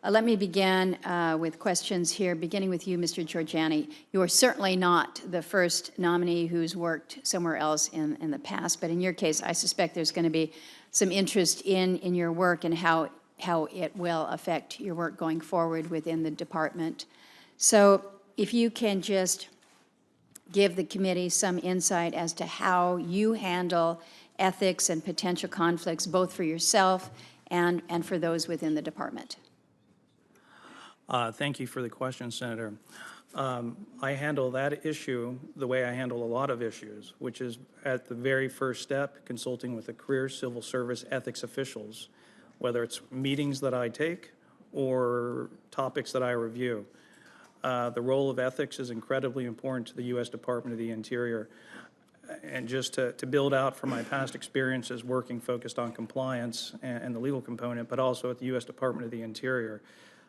Let me begin with questions here, beginning with you, Mr. Jorjani. You are certainly not the first nominee who's worked somewhere else in the past, but in your case, I suspect there's going to be some interest in your work and how it will affect your work going forward within the department. So if you can just give the committee some insight as to how you handle ethics and potential conflicts, both for yourself and for those within the department. Thank you for the question, Senator. I handle that issue the way I handle a lot of issues, which is at the very first step, consulting with the career civil service ethics officials, whether it's meetings that I take or topics that I review. The role of ethics is incredibly important to the U.S. Department of the Interior. And just to build out from my past experiences working focused on compliance and the legal component, but also at the U.S. Department of the Interior,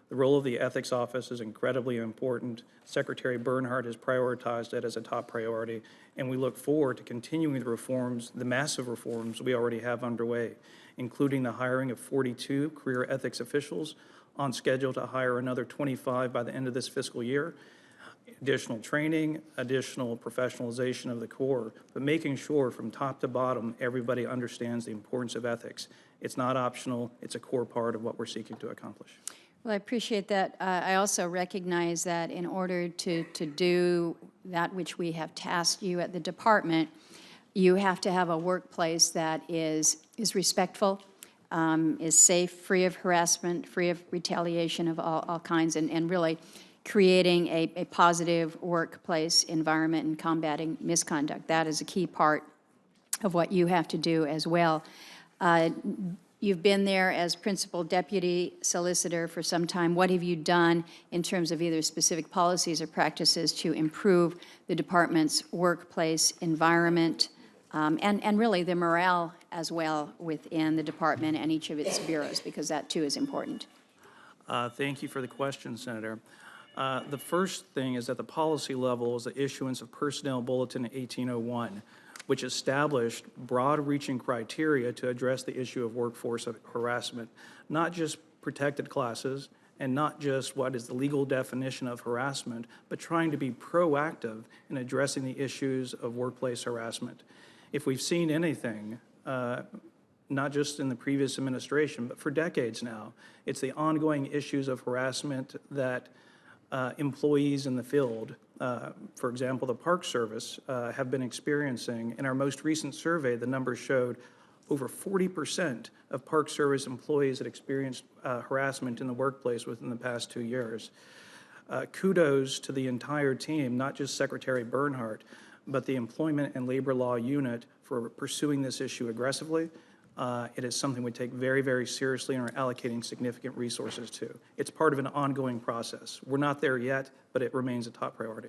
the role of the Ethics Office is incredibly important. Secretary Bernhardt has prioritized it as a top priority, and we look forward to continuing the reforms, the massive reforms we already have underway, including the hiring of 42 career ethics officials, on schedule to hire another 25 by the end of this fiscal year, additional training, additional professionalization of the Corps, but making sure from top to bottom everybody understands the importance of ethics. It's not optional, it's a core part of what we're seeking to accomplish. Well, I appreciate that. I also recognize that in order to do that which we have tasked you at the department, you have to have a workplace that is respectful, is safe, free of harassment, free of retaliation of all kinds, and really creating a positive workplace environment and combating misconduct. That is a key part of what you have to do as well. You've been there as principal deputy solicitor for some time. What have you done in terms of either specific policies or practices to improve the department's workplace environment and really the morale as well within the department and each of its bureaus, because that too is important? Thank you for the question, Senator. The first thing is at the policy level is the issuance of Personnel Bulletin 1801, which established broad-reaching criteria to address the issue of workforce harassment, not just protected classes and not just what is the legal definition of harassment, but trying to be proactive in addressing the issues of workplace harassment. If we've seen anything, not just in the previous administration, but for decades now, it's the ongoing issues of harassment that employees in the field, for example, the Park Service, have been experiencing. In our most recent survey, the numbers showed over 40% of Park Service employees had experienced harassment in the workplace within the past 2 years. Kudos to the entire team, not just Secretary Bernhardt, but the Employment and Labor Law Unit for pursuing this issue aggressively. It is something we take very, very seriously and are allocating significant resources to. It's part of an ongoing process. We're not there yet, but it remains a top priority.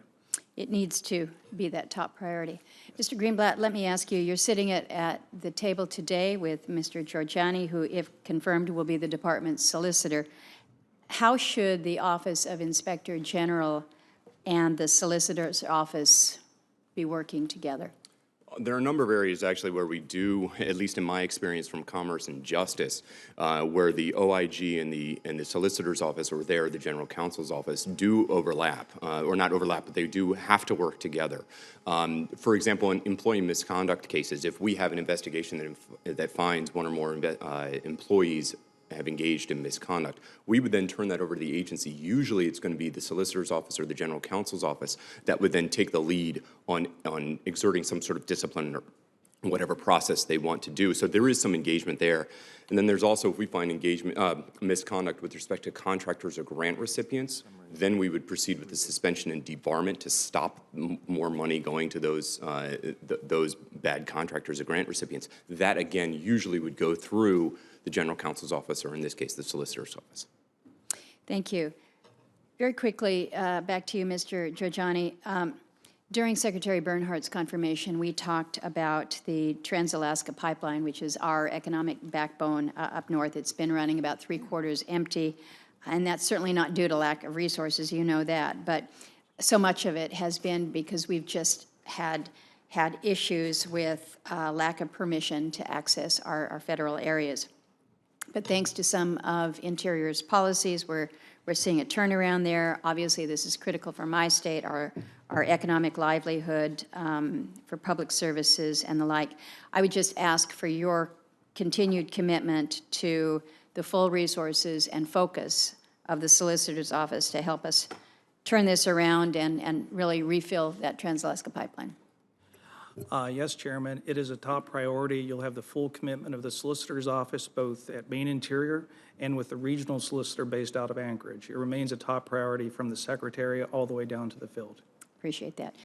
It needs to be that top priority. Mr. Greenblatt, let me ask you, you're sitting at the table today with Mr. Jorjani, who, if confirmed, will be the department's solicitor. How should the Office of Inspector General and the Solicitor's Office be working together? There are a number of areas actually where we do, at least in my experience from Commerce and Justice, where the OIG and the Solicitor's Office, or there the General Counsel's Office, do overlap, or not overlap, but they do have to work together. For example, in employee misconduct cases, if we have an investigation that finds one or more employees have engaged in misconduct, we would then turn that over to the agency. Usually it's going to be the Solicitor's Office or the General Counsel's Office that would then take the lead on exerting some sort of discipline or whatever process they want to do. So there is some engagement there. And then there's also, if we find misconduct with respect to contractors or grant recipients, then we would proceed with the suspension and debarment to stop more money going to those bad contractors or grant recipients. That, again, usually would go through the General Counsel's Office, or in this case, the Solicitor's Office. Thank you. Very quickly, back to you, Mr. Jorjani. During Secretary Bernhardt's confirmation, we talked about the Trans-Alaska Pipeline, which is our economic backbone up north. It's been running about 3/4 empty, and that's certainly not due to lack of resources, you know that, but so much of it has been because we've just had issues with lack of permission to access our federal areas. But thanks to some of Interior's policies, we're seeing a turnaround there. Obviously, this is critical for my state, our economic livelihood, for public services and the like. I would just ask for your continued commitment to the full resources and focus of the Solicitor's Office to help us turn this around and really refill that Trans-Alaska Pipeline. Yes, Chairman, it is a top priority. You'll have the full commitment of the Solicitor's Office, both at Maine Interior and with the regional solicitor based out of Anchorage. It remains a top priority from the Secretary all the way down to the field. Appreciate that.